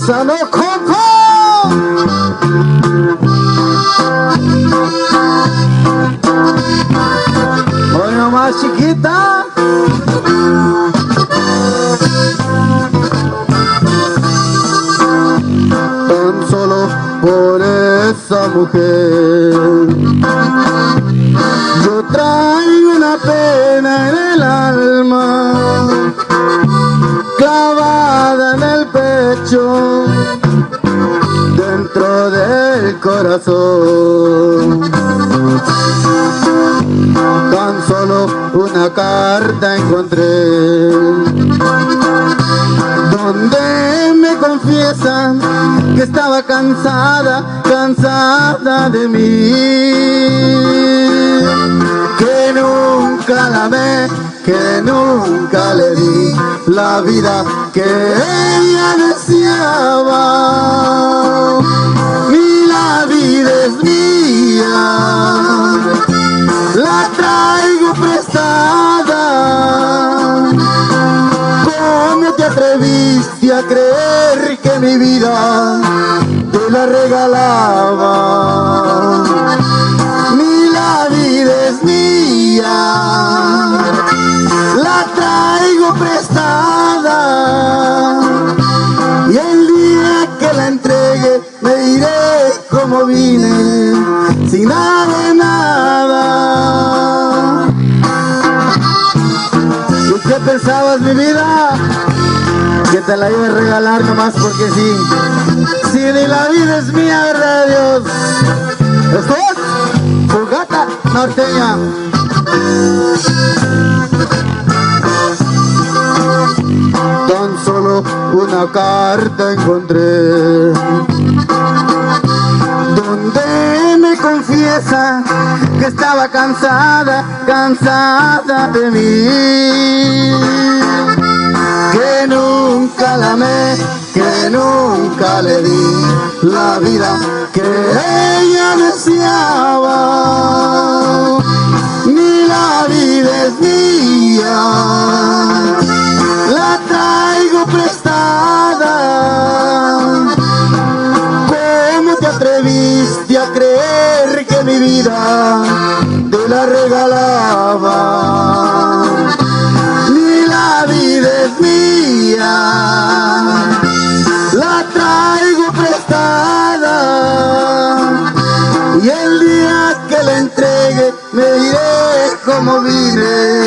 Esa no, compa. Hoy nomás, chiquita. Tan solo por esa mujer yo traigo una pena en el alma, clavada en el pecho, dentro del corazón. Tan solo una carta encontré donde me confiesan que estaba cansada, cansada de mí, que nunca la amé, que nunca le di la vida que ella deseaba. Y la vida es mía, la traigo prestada. ¿Cómo te atreviste a creer que mi vida te la regalaba? Ni la vida es mía, la traigo prestada. Y el día que la entregue me diré cómo vine, sin nada de nada. ¿Y qué pensabas, mi vida? Que te la iba a regalar nomás porque sí. Si ni la vida es mía, verdad de Dios. Esto es Fogata Norteña. Tan solo una carta encontré donde me confiesa que estaba cansada, cansada de mí, que nunca la amé, que nunca le di la vida que ella deseaba. Ni la vida es mía, la traigo prestada. ¿Cómo te atreviste a creer que mi vida te la regalaba? Ni la vida es mía, la traigo prestada. Y el día que la entregue me diré cómo vine,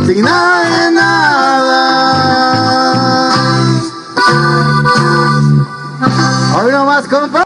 sin nada de nada. Hoy nomás, compa.